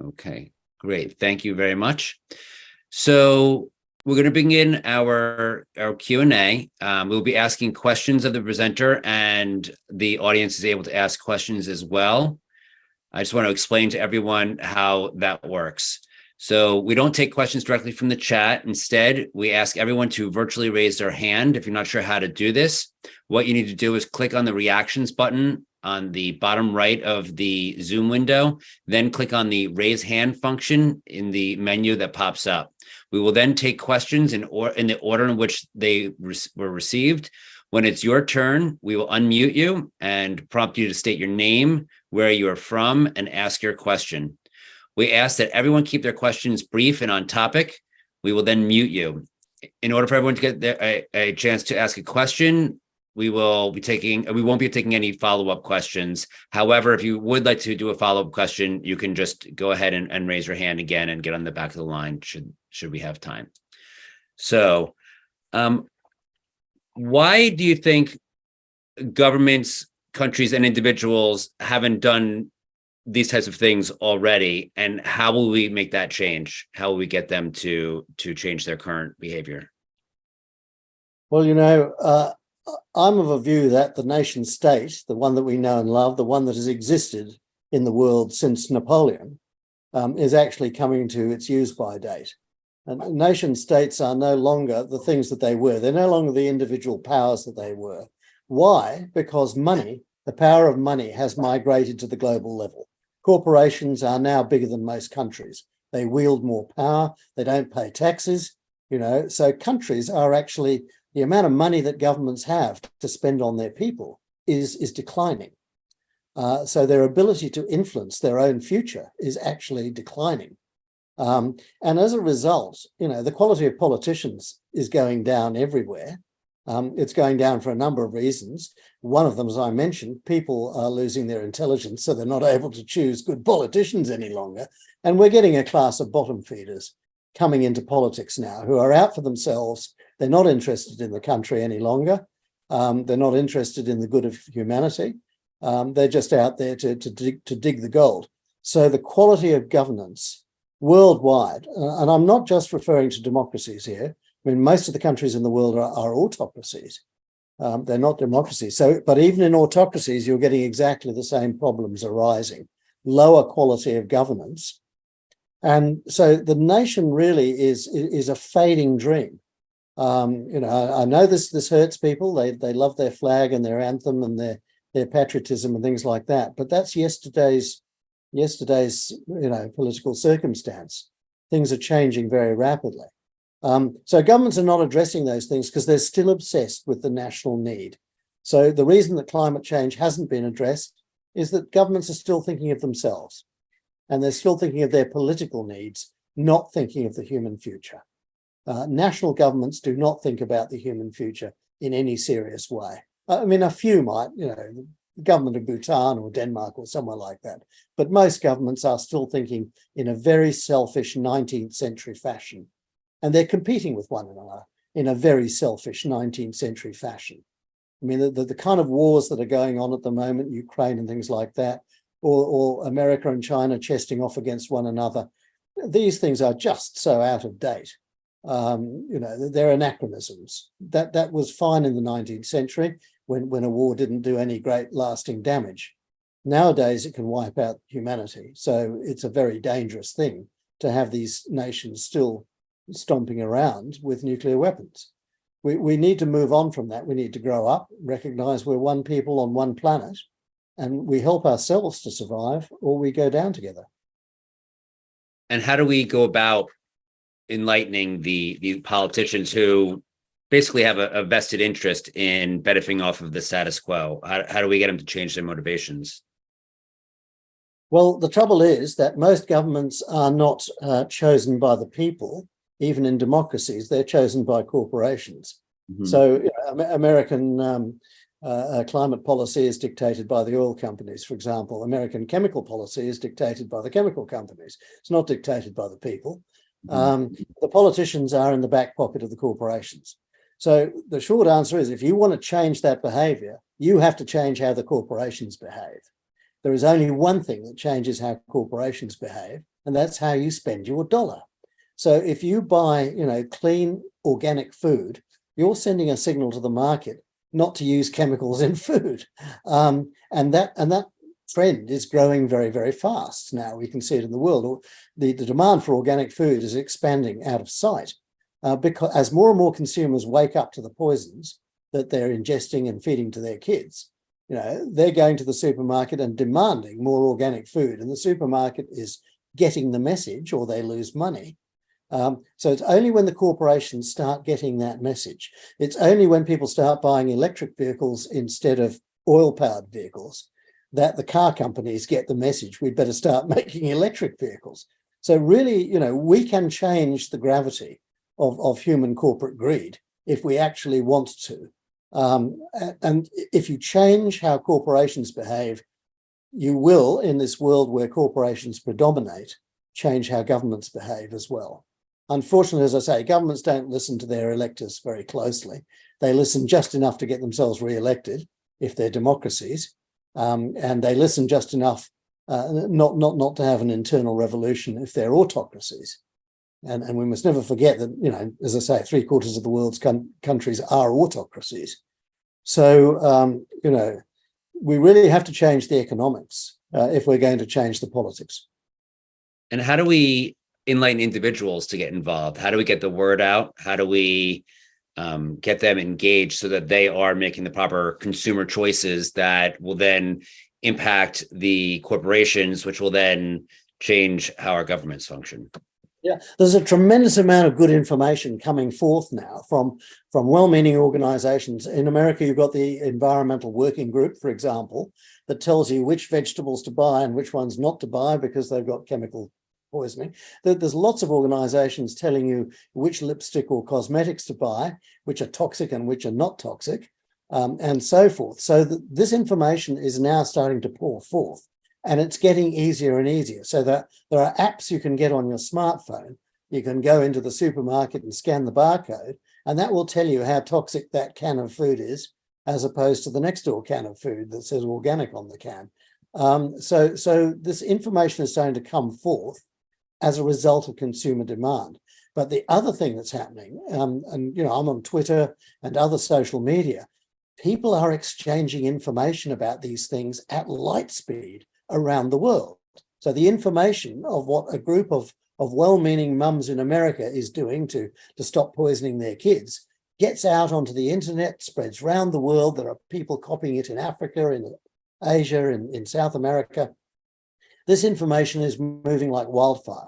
Okay, great. Thank you very much. So we're going to begin our Q&A. We'll be asking questions of the presenter, and the audience is able to ask questions as well. I just want to explain to everyone how that works. So we don't take questions directly from the chat. Instead, we ask everyone to virtually raise their hand. If you're not sure how to do this, what you need to do is click on the reactions button on the bottom right of the Zoom window, then click on the raise hand function in the menu that pops up. We will then take questions in the order in which they were received. When it's your turn, we will unmute you and prompt you to state your name, where you are from, and ask your question. We ask that everyone keep their questions brief and on topic. We will then mute you. In order for everyone to get a chance to ask a question, we won't be taking any follow-up questions. However, if you would like to do a follow-up question, you can just go ahead and raise your hand again and get on the back of the line should we have time. So, why do you think governments, countries, and individuals haven't done these types of things already, and how will we make that change? How will we get them to change their current behavior? Well, I'm of a view that the nation state, the one that we know and love, the one that has existed in the world since Napoleon, is actually coming to its use-by date. And nation states are no longer the things that they were. They're no longer the individual powers that they were. Why? Because money, the power of money, has migrated to the global level. Corporations are now bigger than most countries. They wield more power. They don't pay taxes, so countries are actually, the amount of money that governments have to spend on their people is declining. So their ability to influence their own future is actually declining. And as a result, the quality of politicians is going down everywhere. It's going down for a number of reasons. One of them, as I mentioned, people are losing their intelligence, so they're not able to choose good politicians any longer. And we're getting a class of bottom feeders coming into politics now who are out for themselves. They're not interested in the country any longer. They're not interested in the good of humanity. They're just out there to dig the gold. So the quality of governance worldwide, and I'm not just referring to democracies here. I mean, most of the countries in the world are autocracies. They're not democracies. But even in autocracies, you're getting exactly the same problems arising. Lower quality of governance. And so the nation really is a fading dream. I know this hurts people. They love their flag and their anthem and their patriotism and things like that. But that's yesterday's political circumstance. Things are changing very rapidly. So governments are not addressing those things because they're still obsessed with the national need. So the reason that climate change hasn't been addressed is that governments are still thinking of themselves, and they're still thinking of their political needs, not thinking of the human future. National governments do not think about the human future in any serious way. I mean, a few might, the government of Bhutan or Denmark or somewhere like that. But most governments are still thinking in a very selfish 19th century fashion. And they're competing with one another in a very selfish 19th century fashion. I mean, the kind of wars that are going on at the moment, Ukraine and things like that, or America and China chesting off against one another, these things are just so out of date. They're anachronisms. That was fine in the 19th century when a war didn't do any great lasting damage. Nowadays, it can wipe out humanity. So it's a very dangerous thing to have these nations still stomping around with nuclear weapons. We need to move on from that. We need to grow up, recognize we're one people on one planet, and we help ourselves to survive, or we go down together. And how do we go about enlightening the politicians who basically have a vested interest in benefiting off of the status quo? How do we get them to change their motivations? Well, the trouble is that most governments are not chosen by the people. Even in democracies, they're chosen by corporations. Mm-hmm. So American climate policy is dictated by the oil companies, for example. American chemical policy is dictated by the chemical companies. It's not dictated by the people. Mm-hmm. The politicians are in the back pocket of the corporations. So the short answer is, if you want to change that behavior, you have to change how the corporations behave. There is only one thing that changes how corporations behave, and that's how you spend your dollar. So if you buy, clean organic food, you're sending a signal to the market not to use chemicals in food, and that trend is growing very, very fast. Now we can see it in the world. The demand for organic food is expanding out of sight because as more and more consumers wake up to the poisons that they're ingesting and feeding to their kids, they're going to the supermarket and demanding more organic food, and the supermarket is getting the message, or they lose money. So it's only when the corporations start getting that message, it's only when people start buying electric vehicles instead of oil-powered vehicles, that the car companies get the message, we'd better start making electric vehicles. So really, we can change the gravity of human corporate greed if we actually want to. And if you change how corporations behave, you will, in this world where corporations predominate, change how governments behave as well. Unfortunately, as I say, governments don't listen to their electors very closely. They listen just enough to get themselves re-elected if they're democracies, and they listen just enough not to have an internal revolution if they're autocracies. And we must never forget that, as I say, 3/4 of the world's countries are autocracies. So, we really have to change the economics if we're going to change the politics. And how do we enlighten individuals to get involved? How do we get the word out? How do we get them engaged so that they are making the proper consumer choices that will then impact the corporations, which will then change how our governments function? Yeah, there's a tremendous amount of good information coming forth now from well-meaning organizations. In America, you've got the Environmental Working Group, for example, that tells you which vegetables to buy and which ones not to buy because they've got chemical poisoning. There's lots of organizations telling you which lipstick or cosmetics to buy, which are toxic and which are not toxic, and so forth. So this information is now starting to pour forth. And it's getting easier and easier. So that there are apps you can get on your smartphone. You can go into the supermarket and scan the barcode, and that will tell you how toxic that can of food is, as opposed to the next door can of food that says organic on the can. So this information is starting to come forth as a result of consumer demand. But the other thing that's happening, and I'm on Twitter and other social media, people are exchanging information about these things at light speed around the world. So the information of what a group of well-meaning mums in America is doing to stop poisoning their kids gets out onto the internet, spreads around the world. There are people copying it in Africa, in Asia, in South America. This information is moving like wildfire.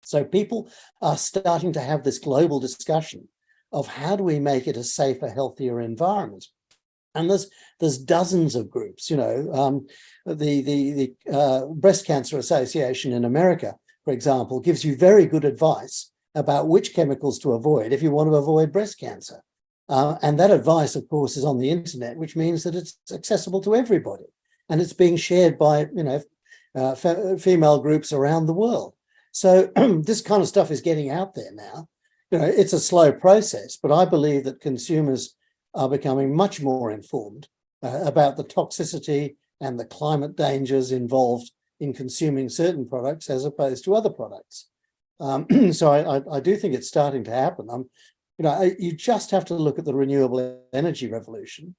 So people are starting to have this global discussion of how do we make it a safer, healthier environment. And there's dozens of groups, the Breast Cancer Association in America, for example, gives you very good advice about which chemicals to avoid if you want to avoid breast cancer. And that advice, of course, is on the internet, which means that it's accessible to everybody. And it's being shared by, female groups around the world. So this kind of stuff is getting out there now. It's a slow process, but I believe that consumers are becoming much more informed about the toxicity and the climate dangers involved in consuming certain products as opposed to other products. So I do think it's starting to happen. You just have to look at the renewable energy revolution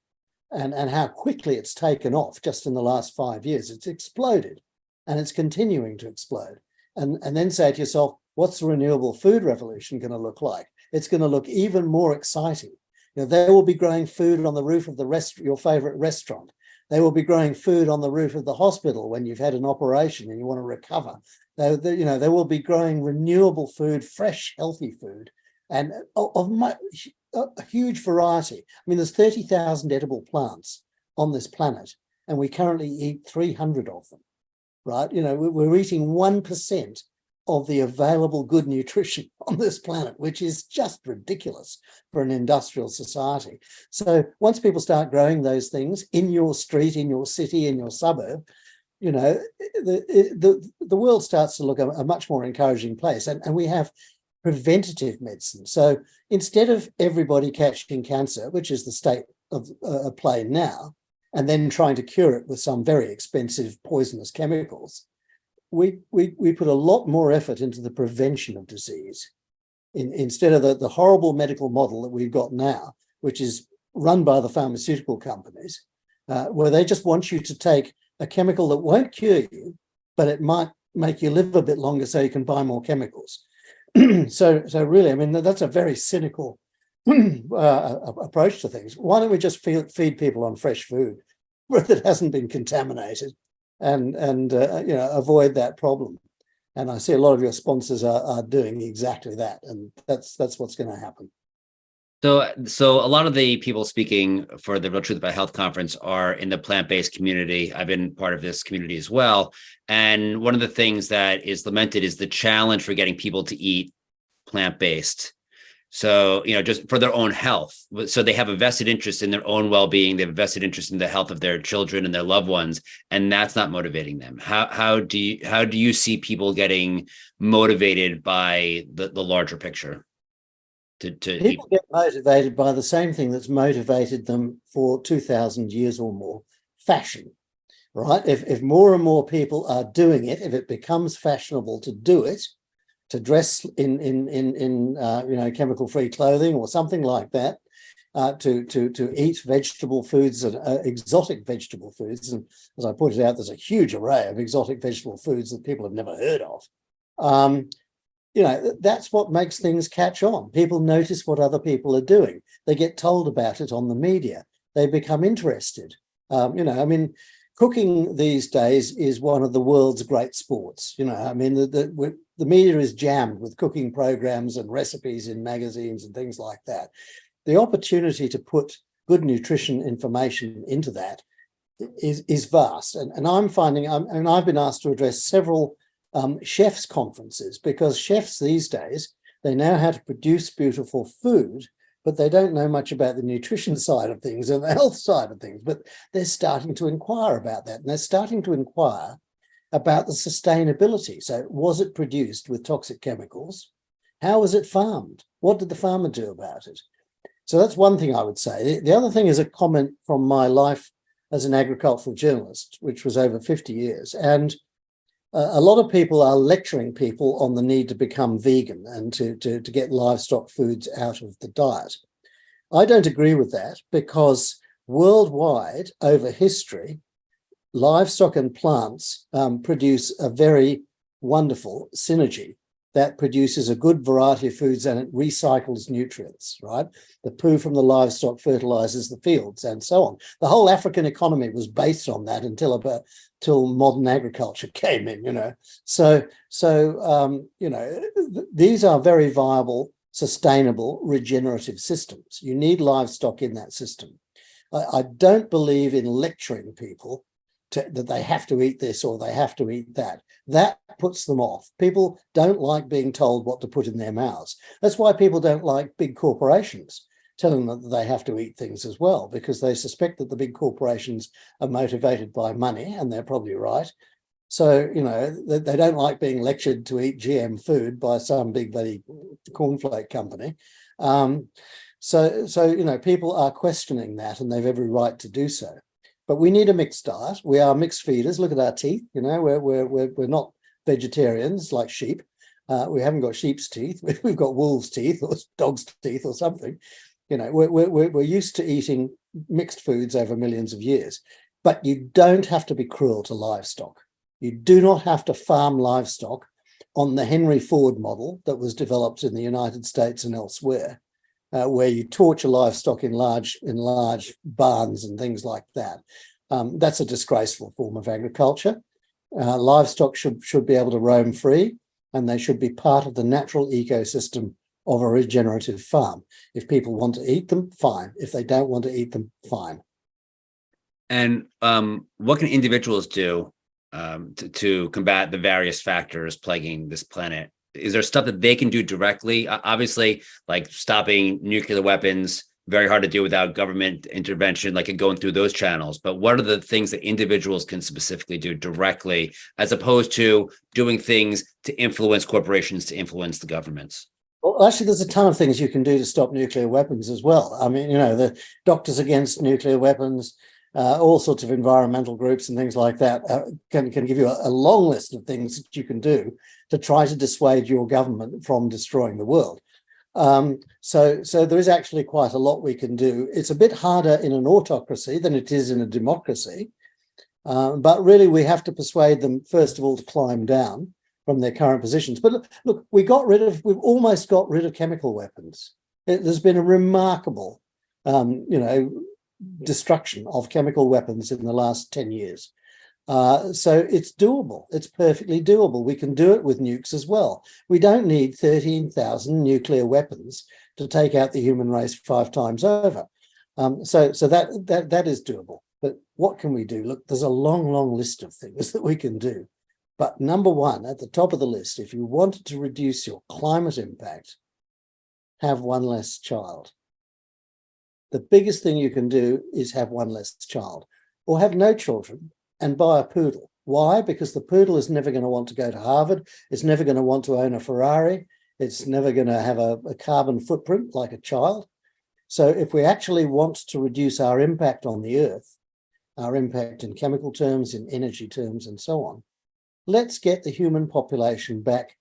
and how quickly it's taken off just in the last 5 years. It's exploded and it's continuing to explode. And then say to yourself, what's the renewable food revolution going to look like? It's going to look even more exciting. They will be growing food on the roof of your favorite restaurant. They will be growing food on the roof of the hospital when you've had an operation and you want to recover. They will be growing renewable food, fresh, healthy food, and of a huge variety. I mean, there's 30,000 edible plants on this planet, and we currently eat 300 of them, right? We're eating 1% of the available good nutrition on this planet, which is just ridiculous for an industrial society. So once people start growing those things in your street, in your city, in your suburb, the world starts to look a much more encouraging place. And we have preventative medicine. So instead of everybody catching cancer, which is the state of play now, and then trying to cure it with some very expensive poisonous chemicals, we put a lot more effort into the prevention of disease instead of the horrible medical model that we've got now, which is run by the pharmaceutical companies, where they just want you to take a chemical that won't cure you, but it might make you live a bit longer so you can buy more chemicals. So really, I mean, that's a very cynical approach to things. Why don't we just feed people on fresh food that hasn't been contaminated and avoid that problem? And I see a lot of your sponsors are doing exactly that, and that's what's going to happen. So a lot of the people speaking for the Real Truth About Health conference are in the plant-based community. I've been part of this community as well. And one of the things that is lamented is the challenge for getting people to eat plant-based. So, just for their own health. So they have a vested interest in their own well-being. They have a vested interest in the health of their children and their loved ones. And that's not motivating them. How do you see people getting motivated by the larger picture? People get motivated by the same thing that's motivated them for 2,000 years or more: fashion, right? If more and more people are doing it, if it becomes fashionable to do it, to dress in chemical-free clothing or something like that, to eat vegetable foods and exotic vegetable foods, and as I pointed out, there's a huge array of exotic vegetable foods that people have never heard of. That's what makes things catch on. People notice what other people are doing. They get told about it on the media. They become interested. Cooking these days is one of the world's great sports. The media is jammed with cooking programs and recipes in magazines and things like that. The opportunity to put good nutrition information into that is vast. And I'm finding, I've been asked to address several chefs' conferences, because chefs these days, they know how to produce beautiful food, but they don't know much about the nutrition side of things and the health side of things. But they're starting to inquire about that, and they're starting to inquire about the sustainability. So was it produced with toxic chemicals? How was it farmed? What did the farmer do about it? So that's one thing I would say. The other thing is a comment from my life as an agricultural journalist, which was over 50 years. And a lot of people are lecturing people on the need to become vegan and to get livestock foods out of the diet. I don't agree with that, because worldwide, over history, livestock and plants produce a very wonderful synergy that produces a good variety of foods, and it recycles nutrients, right? The poo from the livestock fertilizes the fields and so on. The whole African economy was based on that till modern agriculture came in, So these are very viable, sustainable, regenerative systems. You need livestock in that system. I don't believe in lecturing people that they have to eat this or they have to eat that. That puts them off. People don't like being told what to put in their mouths. That's why people don't like big corporations telling them that they have to eat things as well, because they suspect that the big corporations are motivated by money, and they're probably right. So, they don't like being lectured to eat GM food by some big bloody cornflake company. So people are questioning that, and they've every right to do so. But we need a mixed diet. We are mixed feeders. Look at our teeth. We're not vegetarians like sheep. We haven't got sheep's teeth. We've got wolves' teeth or dog's teeth or something. We're used to eating mixed foods over millions of years. But you don't have to be cruel to livestock. You do not have to farm livestock on the Henry Ford model that was developed in the United States and elsewhere, where you torture livestock in large barns and things like that. That's a disgraceful form of agriculture. Livestock should be able to roam free, and they should be part of the natural ecosystem of a regenerative farm. If people want to eat them, fine. If they don't want to eat them, fine. And what can individuals do to combat the various factors plaguing this planet? Is there stuff that they can do directly? Obviously, like stopping nuclear weapons, very hard to do without government intervention, like going through those channels. But what are the things that individuals can specifically do directly, as opposed to doing things to influence corporations, to influence the governments? Well, actually, there's a ton of things you can do to stop nuclear weapons as well. I mean, the Doctors Against Nuclear Weapons, all sorts of environmental groups and things like that can give you a long list of things that you can do to try to dissuade your government from destroying the world. So there is actually quite a lot we can do. It's a bit harder in an autocracy than it is in a democracy, but really we have to persuade them, first of all, to climb down from their current positions. But look, we've almost got rid of chemical weapons. There's been a remarkable, destruction of chemical weapons in the last 10 years. So it's doable. It's perfectly doable. We can do it with nukes as well. We don't need 13,000 nuclear weapons to take out the human race 5 times over. So that is doable. But what can we do? Look, there's a long, long list of things that we can do. But number one, at the top of the list, if you wanted to reduce your climate impact, have one less child. The biggest thing you can do is have one less child, or have no children and buy a poodle. Why? Because the poodle is never going to want to go to Harvard. It's never going to want to own a Ferrari. It's never going to have a carbon footprint like a child. So if we actually want to reduce our impact on the earth, our impact in chemical terms, in energy terms, and so on, let's get the human population back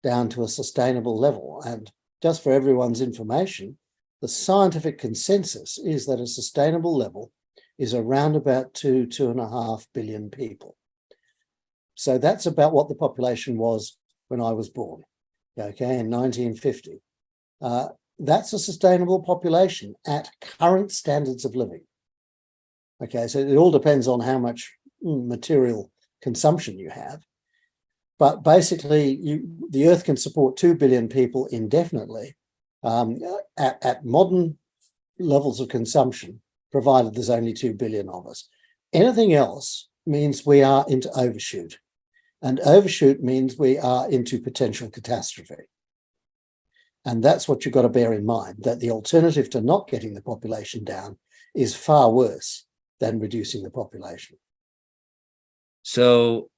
down to a sustainable level. And just for everyone's information, the scientific consensus is that a sustainable level is around about 2.5 billion people. So that's about what the population was when I was born, okay, in 1950. That's a sustainable population at current standards of living. Okay, so it all depends on how much material consumption you have. But basically, the Earth can support 2 billion people indefinitely at modern levels of consumption, provided there's only 2 billion of us. Anything else means we are into overshoot. And overshoot means we are into potential catastrophe. And that's what you've got to bear in mind, that the alternative to not getting the population down is far worse than reducing the population. So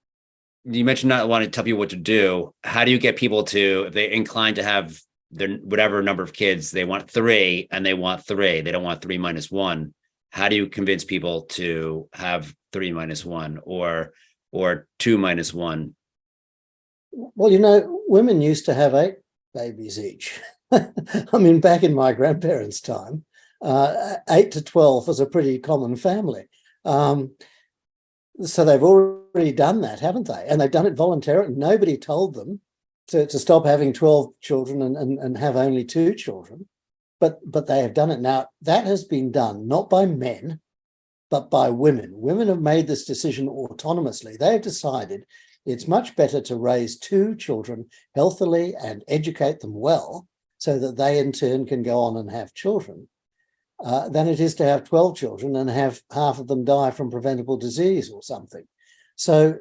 you mentioned not wanting to tell people what to do. How do you get people to, if they're inclined to have their whatever number of kids, they want 3 and they want 3, they don't want 3 minus 1. How do you convince people to have 3 minus 1 or 2 minus 1? Well, women used to have 8 babies each. I mean, back in my grandparents' time, 8 to 12 was a pretty common family. So they've already done that, haven't they? And they've done it voluntarily. Nobody told them to stop having 12 children and have only 2 children. But they have done it. Now, that has been done not by men, but by women. Women have made this decision autonomously. They have decided it's much better to raise 2 children healthily and educate them well so that they in turn can go on and have children than it is to have 12 children and have half of them die from preventable disease or something. So,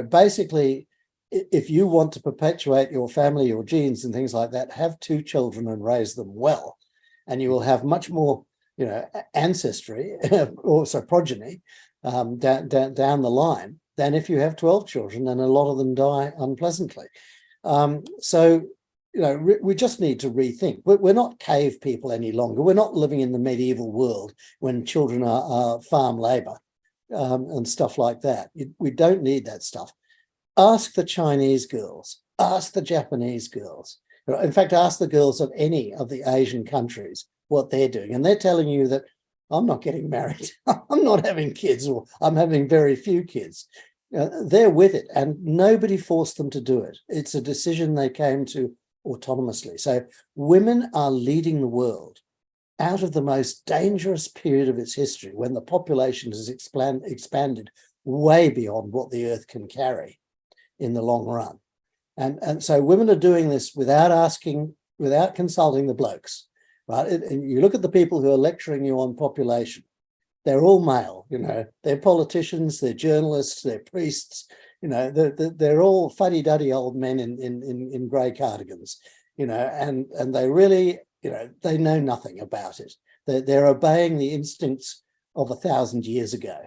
basically, if you want to perpetuate your family, your genes and things like that, have 2 children and raise them well, and you will have much more, ancestry, also progeny, down the line than if you have 12 children and a lot of them die unpleasantly. So, we just need to rethink. We're not cave people any longer. We're not living in the medieval world when children are farm labor and stuff like that. We don't need that stuff. Ask the Chinese girls, ask the Japanese girls. In fact, ask the girls of any of the Asian countries what they're doing. And they're telling you that I'm not getting married. I'm not having kids, or I'm having very few kids. They're with it, and nobody forced them to do it. It's a decision they came to autonomously. So women are leading the world out of the most dangerous period of its history, when the population has expanded way beyond what the Earth can carry in the long run. And so women are doing this without asking, without consulting the blokes, right? And you look at the people who are lecturing you on population, they're all male, they're politicians, they're journalists, they're priests, they're all fuddy-duddy old men in grey cardigans, and they really, they know nothing about it. They're obeying the instincts of 1,000 years ago.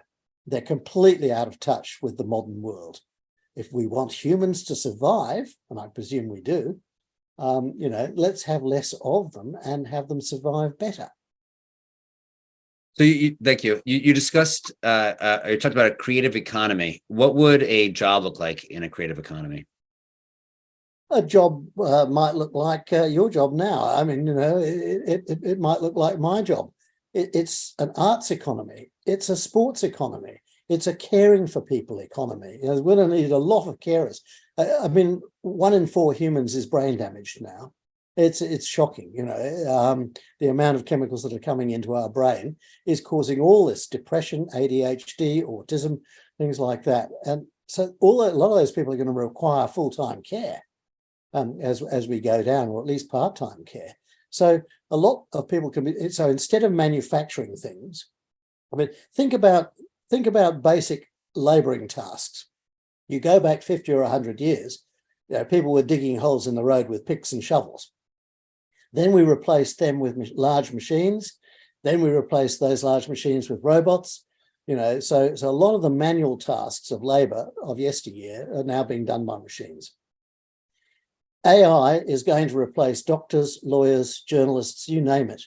They're completely out of touch with the modern world. If we want humans to survive, and I presume we do, let's have less of them and have them survive better. So thank you. You discussed, you talked about a creative economy. What would a job look like in a creative economy? A job might look like your job now. I mean, it might look like my job. It's an arts economy. It's a sports economy. It's a caring for people economy. We're going to need a lot of carers. I mean, 1 in 4 humans is brain damaged now. It's shocking. The amount of chemicals that are coming into our brain is causing all this depression, ADHD, autism, things like that. And so a lot of those people are going to require full-time care as we go down, or at least part-time care. So a lot of people can be. So instead of manufacturing things, I mean, think about basic labouring tasks. You go back 50 or 100 years, people were digging holes in the road with picks and shovels. Then we replaced them with large machines. Then we replaced those large machines with robots. So a lot of the manual tasks of labour of yesteryear are now being done by machines. AI is going to replace doctors, lawyers, journalists, you name it,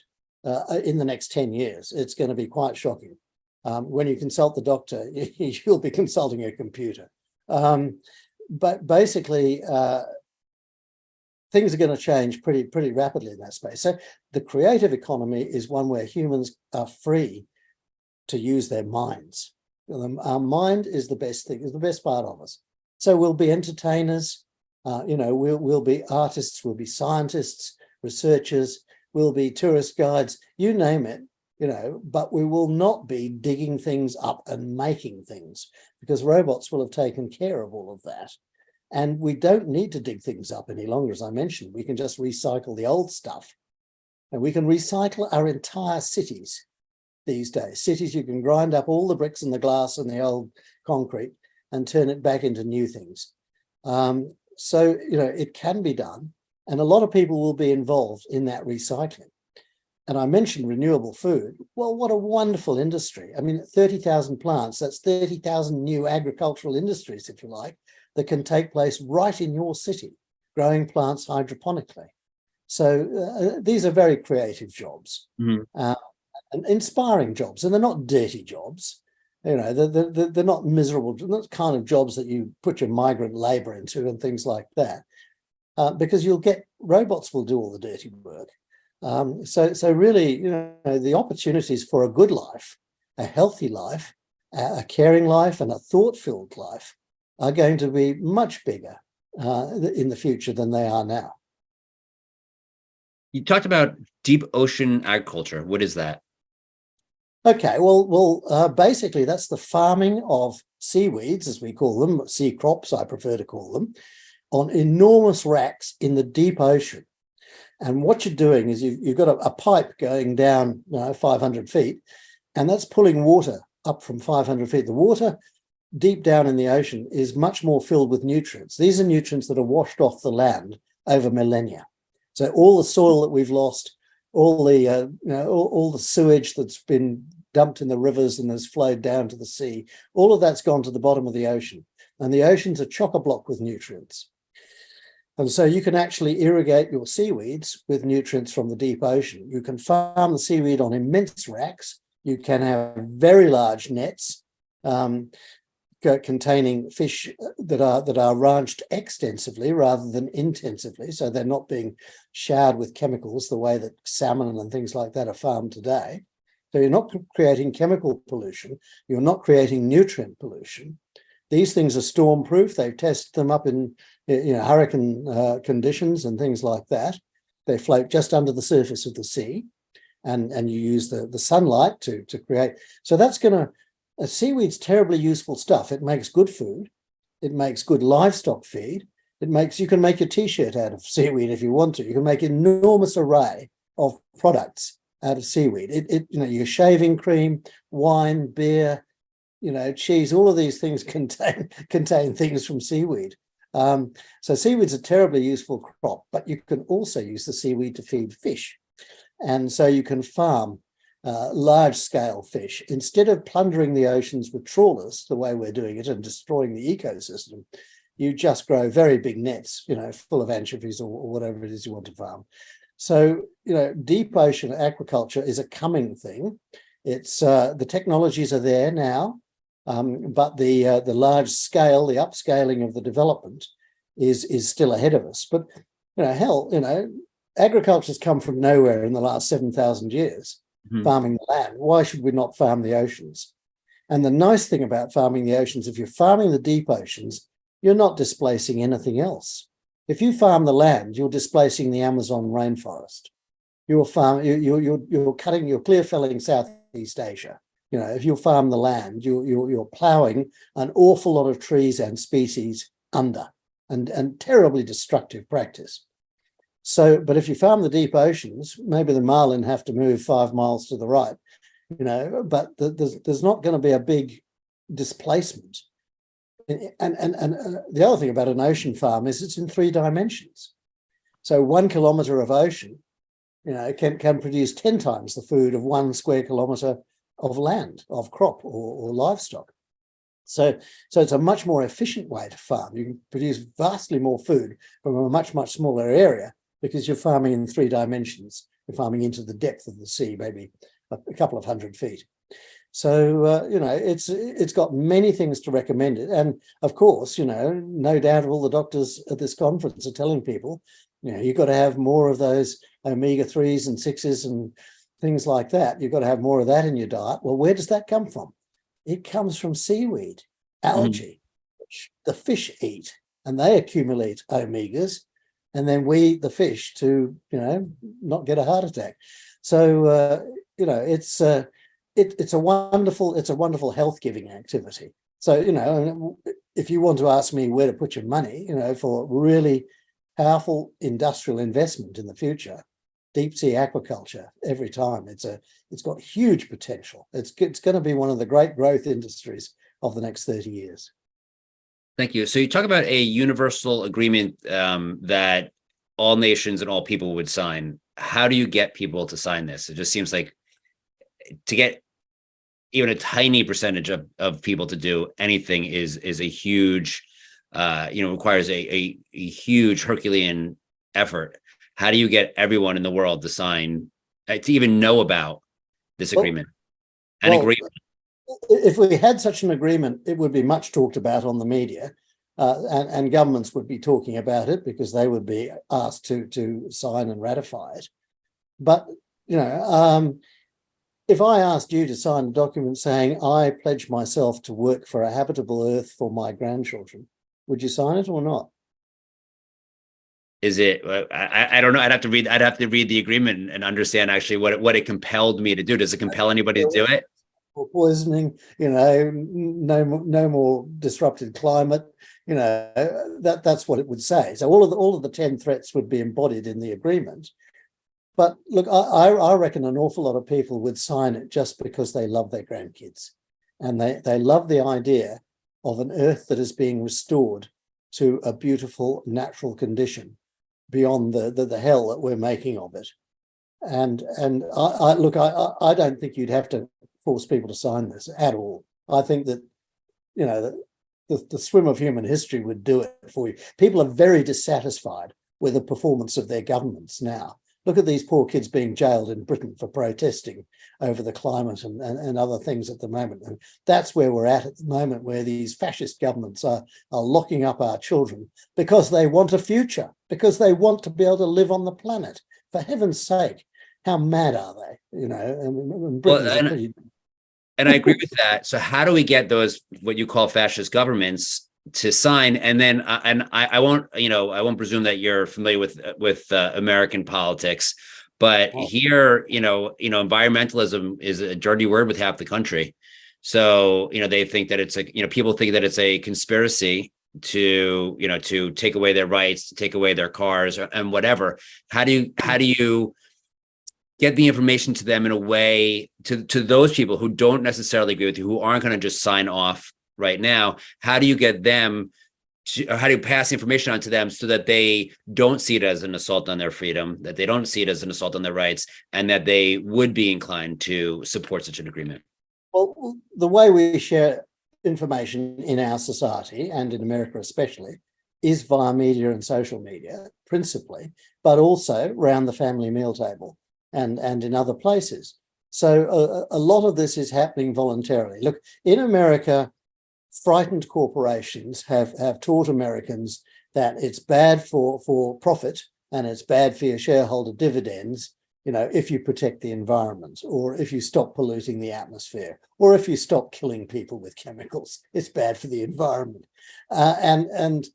in the next 10 years. It's going to be quite shocking. When you consult the doctor, you'll be consulting a computer. But basically, things are going to change pretty rapidly in that space. So the creative economy is one where humans are free to use their minds. Our mind is the best thing, is the best part of us. So we'll be entertainers, we'll be artists, we'll be scientists, researchers, we'll be tourist guides, you name it, but we will not be digging things up and making things, because robots will have taken care of all of that. And we don't need to dig things up any longer. As I mentioned, we can just recycle the old stuff. And we can recycle our entire cities these days. Cities, you can grind up all the bricks and the glass and the old concrete and turn it back into new things. So, it can be done. And a lot of people will be involved in that recycling. And I mentioned renewable food. Well, what a wonderful industry. I mean, 30,000 plants, that's 30,000 new agricultural industries, if you like, that can take place right in your city, growing plants hydroponically. So these are very creative jobs, and inspiring jobs, and they're not dirty jobs. They're not miserable, not kind of jobs that you put your migrant labor into and things like that, because robots will do all the dirty work. So really, the opportunities for a good life, a healthy life, a caring life, and a thought-filled life are going to be much bigger in the future than they are now. You talked about deep ocean agriculture. What is that? Okay, well, basically that's the farming of seaweeds, as we call them, sea crops, I prefer to call them, on enormous racks in the deep ocean. And what you're doing is you've got a pipe going down 500 feet, and that's pulling water up from 500 feet. The water deep down in the ocean is much more filled with nutrients. These are nutrients that are washed off the land over millennia. So all the soil that we've lost, all the sewage that's been dumped in the rivers and has flowed down to the sea, all of that's gone to the bottom of the ocean. And the ocean's a chock-a-block with nutrients. And so you can actually irrigate your seaweeds with nutrients from the deep ocean. You can farm the seaweed on immense racks. You can have very large nets containing fish that are ranched extensively rather than intensively. So they're not being showered with chemicals the way that salmon and things like that are farmed today. So you're not creating chemical pollution. You're not creating nutrient pollution. These things are storm-proof. They've tested them up in hurricane conditions and things like that. They float just under the surface of the sea, and you use the sunlight to create. So that's seaweed's terribly useful stuff. It makes good food. It makes good livestock feed. You can make your t-shirt out of seaweed if you want to. You can make an enormous array of products out of seaweed. Your shaving cream, wine, beer, cheese, all of these things contain things from seaweed. So seaweed's a terribly useful crop, but you can also use the seaweed to feed fish. And so you can farm large-scale fish. Instead of plundering the oceans with trawlers, the way we're doing it, and destroying the ecosystem, you just grow very big nets, full of anchovies or whatever it is you want to farm. So, deep ocean aquaculture is a coming thing. It's the technologies are there now, but the large scale, the upscaling of the development is still ahead of us. But agriculture's come from nowhere in the last 7,000 years, farming the land. Why should we not farm the oceans? And the nice thing about farming the oceans, if you're farming the deep oceans, you're not displacing anything else. If you farm the land, you're displacing the Amazon rainforest. You're clear felling Southeast Asia. If you farm the land, you're ploughing an awful lot of trees and species under, and terribly destructive practice. So, but if you farm the deep oceans, maybe the marlin have to move 5 miles to the right, but there's not going to be a big displacement. And the other thing about an ocean farm is it's in 3 dimensions. So 1 kilometre of ocean, can produce 10 times the food of 1 square kilometre of land, of crop or livestock. So it's a much more efficient way to farm. You can produce vastly more food from a much, much smaller area because you're farming in 3 dimensions. You're farming into the depth of the sea, maybe a couple of 100 feet. So, it's got many things to recommend it. And of course, no doubt all the doctors at this conference are telling people, you've got to have more of those omega-3s and 6s and things like that. You've got to have more of that in your diet. Well, where does that come from? It comes from seaweed, algae, which the fish eat, and they accumulate omegas, and then we eat the fish to, not get a heart attack. So, it's a wonderful health-giving activity. So, if you want to ask me where to put your money, for really powerful industrial investment in the future, deep sea aquaculture every time. It's got huge potential. It's going to be one of the great growth industries of the next 30 years. Thank you. So you talk about a universal agreement that all nations and all people would sign. How do you get people to sign this? It just seems like to get even a tiny percentage of people to do anything is a huge, requires a huge Herculean effort. How do you get everyone in the world to sign, to even know about this agreement and agree? If we had such an agreement, it would be much talked about on the media, and governments would be talking about it because they would be asked to sign and ratify it. But, if I asked you to sign a document saying, I pledge myself to work for a habitable earth for my grandchildren, would you sign it or not? Is it? I don't know. I'd have to read the agreement and understand actually what it compelled me to do. Does it compel anybody to do it? Or poisoning, no more disrupted climate. That's what it would say. So all of the 10 threats would be embodied in the agreement. But look, I reckon an awful lot of people would sign it just because they love their grandkids, and they love the idea of an earth that is being restored to a beautiful natural condition beyond the hell that we're making of it. And I don't think you'd have to force people to sign this at all. I think that, the swim of human history would do it for you. People are very dissatisfied with the performance of their governments now. Look at these poor kids being jailed in Britain for protesting over the climate and other things at the moment. And that's where we're at the moment, where these fascist governments are locking up our children because they want a future, because they want to be able to live on the planet. For heaven's sake, how mad are they? And I agree with that. So how do we get those, what you call fascist governments, to sign? And then, I won't presume that you're familiar with American politics, but here, environmentalism is a dirty word with half the country. So, they think that it's people think that it's a conspiracy to take away their rights, to take away their cars and whatever. How do you get the information to them in a way to those people who don't necessarily agree with you, who aren't going to just sign off right now? How do you get them how do you pass the information on to them so that they don't see it as an assault on their freedom, that they don't see it as an assault on their rights, and that they would be inclined to support such an agreement? Well, the way we share information in our society, and in America especially, is via media and social media, principally, but also around the family meal table and in other places. So a lot of this is happening voluntarily. Look, in America, frightened corporations have taught Americans that it's bad for profit and it's bad for your shareholder dividends, if you protect the environment, or if you stop polluting the atmosphere, or if you stop killing people with chemicals, it's bad for the environment. And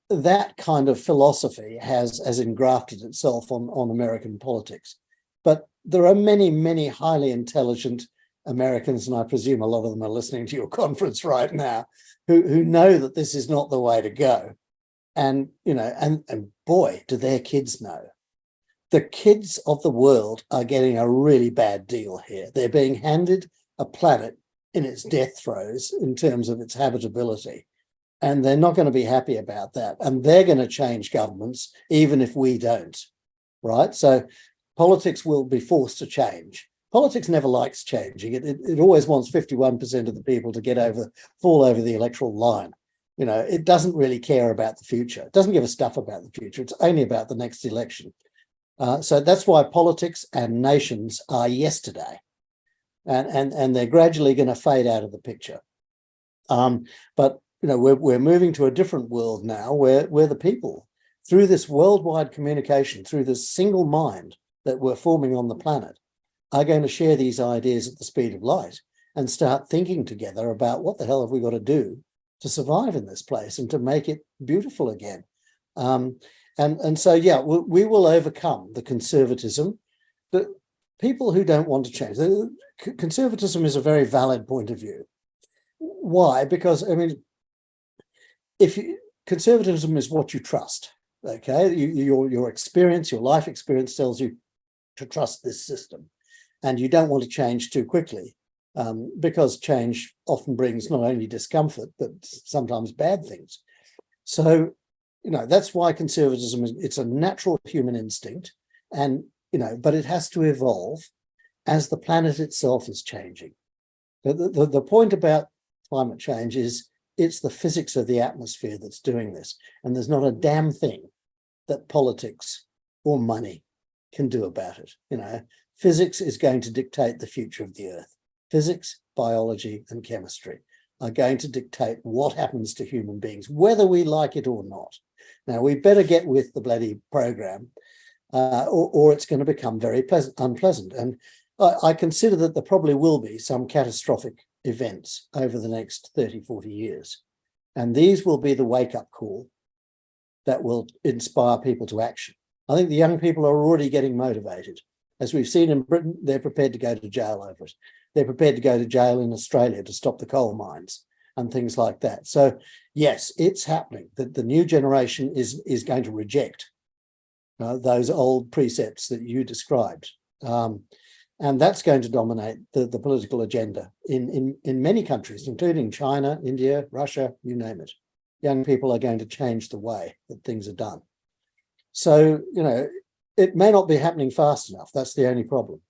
that kind of philosophy has engrafted itself on American politics. But there are many, many highly intelligent Americans, and I presume a lot of them are listening to your conference right now, who know that this is not the way to go. And, and boy, do their kids know. The kids of the world are getting a really bad deal here. They're being handed a planet in its death throes in terms of its habitability. And they're not going to be happy about that. And they're going to change governments, even if we don't, right? So politics will be forced to change. Politics never likes changing. It always wants 51% of the people to fall over the electoral line. It doesn't really care about the future. It doesn't give a stuff about the future. It's only about the next election. So that's why politics and nations are yesterday. And they're gradually going to fade out of the picture. But we're moving to a different world now where the people, through this worldwide communication, through this single mind that we're forming on the planet, are going to share these ideas at the speed of light and start thinking together about what the hell have we got to do to survive in this place and to make it beautiful again. And so, yeah, we will overcome the conservatism. The people who don't want to change, conservatism is a very valid point of view. Why? Because, conservatism is what you trust, okay? Your experience, your life experience tells you to trust this system. And you don't want to change too quickly because change often brings not only discomfort, but sometimes bad things. So, that's why conservatism it's a natural human instinct, and, but it has to evolve as the planet itself is changing. The point about climate change is it's the physics of the atmosphere that's doing this. And there's not a damn thing that politics or money can do about it. Physics is going to dictate the future of the Earth. Physics, biology, and chemistry are going to dictate what happens to human beings, whether we like it or not. Now, we better get with the bloody program, or it's going to become very unpleasant. And I consider that there probably will be some catastrophic events over the next 30, 40 years. And these will be the wake-up call that will inspire people to action. I think the young people are already getting motivated. As we've seen in Britain, they're prepared to go to jail over it. They're prepared to go to jail in Australia to stop the coal mines and things like that. So yes, it's happening. The new generation is going to reject those old precepts that you described. And that's going to dominate the political agenda in many countries, including China, India, Russia, you name it. Young people are going to change the way that things are done. So, it may not be happening fast enough. That's the only problem.